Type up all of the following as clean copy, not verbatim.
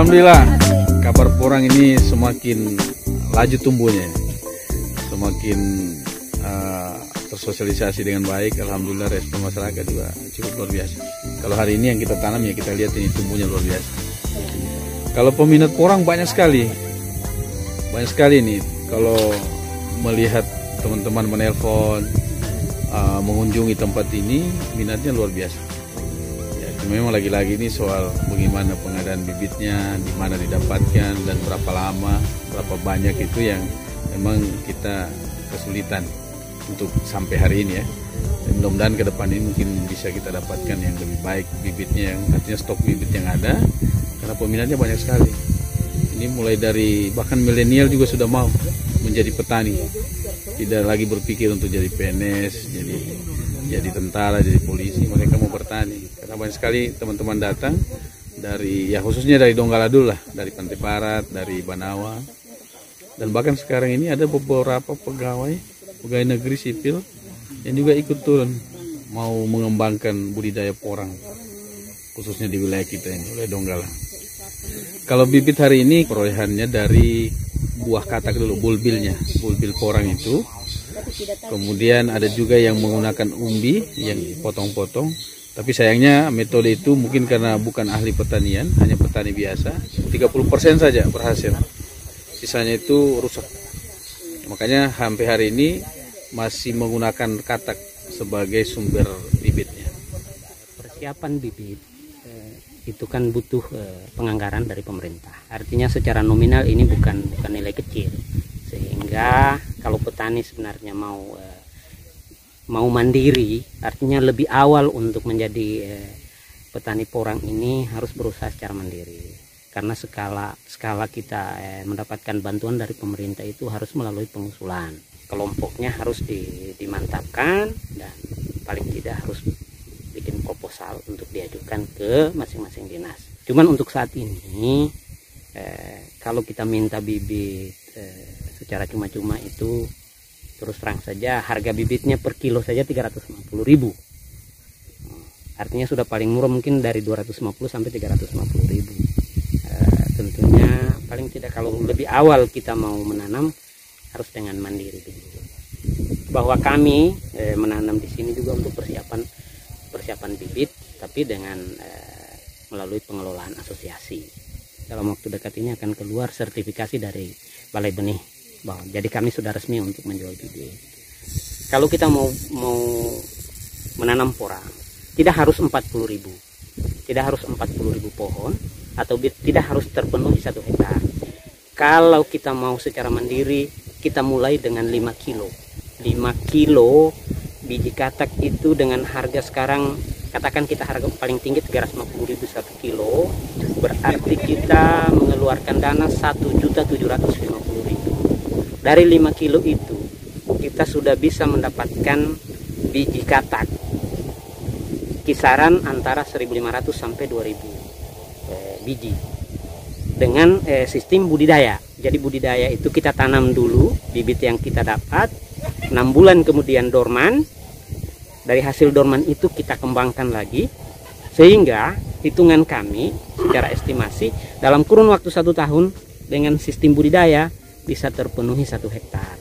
Alhamdulillah, kabar porang ini semakin laju tumbuhnya, semakin tersosialisasi dengan baik. Alhamdulillah, respon masyarakat juga cukup luar biasa. Kalau hari ini yang kita tanam ya kita lihat ini tumbuhnya luar biasa. Kalau peminat porang banyak sekali nih. Kalau melihat teman-teman menelpon, mengunjungi tempat ini, minatnya luar biasa. Memang lagi-lagi ini soal bagaimana pengadaan bibitnya, di mana didapatkan, dan berapa lama, berapa banyak itu yang memang kita kesulitan untuk sampai hari ini ya. Dan mudah-mudahan ke depan ini mungkin bisa kita dapatkan yang lebih baik bibitnya, yang artinya stok bibit yang ada, karena peminatnya banyak sekali. Ini mulai dari bahkan milenial juga sudah mau menjadi petani, tidak lagi berpikir untuk jadi PNS, jadi tentara, jadi polisi. Mereka mau bertani karena banyak sekali teman-teman datang dari, ya khususnya dari Donggaladul lah, dari Pantai Barat, dari Banawa, dan bahkan sekarang ini ada beberapa pegawai negeri sipil yang juga ikut turun mau mengembangkan budidaya porang khususnya di wilayah kita ini, wilayah Donggala. Kalau bibit hari ini perolehannya dari buah katak dulu, bulbil porang itu. Kemudian ada juga yang menggunakan umbi yang potong-potong. Tapi sayangnya metode itu mungkin karena bukan ahli pertanian, hanya petani biasa, 30% saja berhasil. Sisanya itu rusak. Makanya sampai hari ini masih menggunakan katak sebagai sumber bibitnya. Persiapan bibit itu kan butuh penganggaran dari pemerintah. Artinya secara nominal ini bukan nilai kecil. Sehingga kalau petani sebenarnya mau mandiri, artinya lebih awal untuk menjadi petani porang ini harus berusaha secara mandiri. Karena skala kita mendapatkan bantuan dari pemerintah itu harus melalui pengusulan. Kelompoknya harus dimantapkan dan paling tidak harus bikin proposal untuk diajukan ke masing-masing dinas. Cuman untuk saat ini kalau kita minta bibit secara cuma-cuma itu terus terang saja harga bibitnya per kilo saja 350.000. Artinya sudah paling murah mungkin dari 250 sampai 350.000. Tentunya paling tidak kalau lebih awal kita mau menanam harus dengan mandiri dulu. Bahwa kami menanam di sini juga untuk persiapan bibit, tapi dengan melalui pengelolaan asosiasi. Dalam waktu dekat ini akan keluar sertifikasi dari Balai Benih. Jadi kami sudah resmi untuk menjual bibit. Kalau kita mau menanam porang, tidak harus 40.000, tidak harus 40.000 pohon, atau tidak harus terpenuhi 1 hektar. Kalau kita mau secara mandiri, kita mulai dengan 5 kilo. 5 kilo biji katak itu dengan harga sekarang, katakan kita harga paling tinggi 350.000 1 kilo, berarti kita mengeluarkan dana 1.750.000. Dari 5 kilo itu kita sudah bisa mendapatkan biji katak kisaran antara 1.500 sampai 2.000 biji dengan sistem budidaya. Jadi budidaya itu kita tanam dulu bibit yang kita dapat, 6 bulan kemudian dorman. Dari hasil dorman itu kita kembangkan lagi, sehingga hitungan kami secara estimasi dalam kurun waktu 1 tahun dengan sistem budidaya bisa terpenuhi 1 hektar.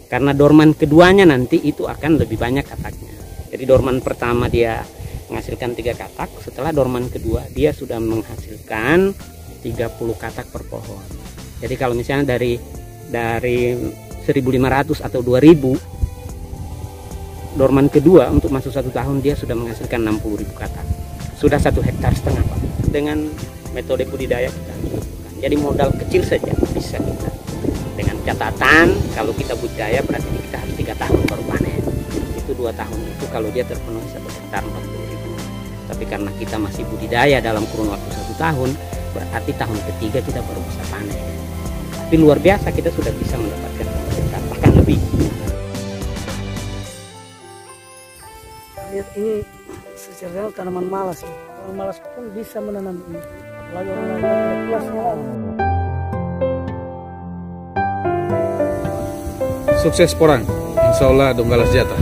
Karena dorman keduanya nanti itu akan lebih banyak kataknya. Jadi dorman pertama dia menghasilkan 3 katak, setelah dorman kedua dia sudah menghasilkan 30 katak per pohon. Jadi kalau misalnya dari 1.500 atau 2.000, dorman kedua untuk masuk 1 tahun dia sudah menghasilkan 60.000 katak. Sudah 1,5 hektar Pak. Dengan metode budidaya kita lakukan. Jadi modal kecil saja bisa kita. Dengan catatan kalau kita budidaya berarti kita harus 3 tahun baru panen. Itu 2 tahun itu kalau dia terpenuhi 1 hektar 40.000. Tapi karena kita masih budidaya dalam kurun waktu 1 tahun, berarti tahun ketiga kita baru bisa panen. Tapi luar biasa kita sudah bisa mendapatkan 1 hektar bahkan lebih. Lihat ini secara tanaman malas. Tanaman malas pun bisa menanam ini. Apalagi orang yang puas menanam. Sukses porang, insya Allah Donggala sejahtera.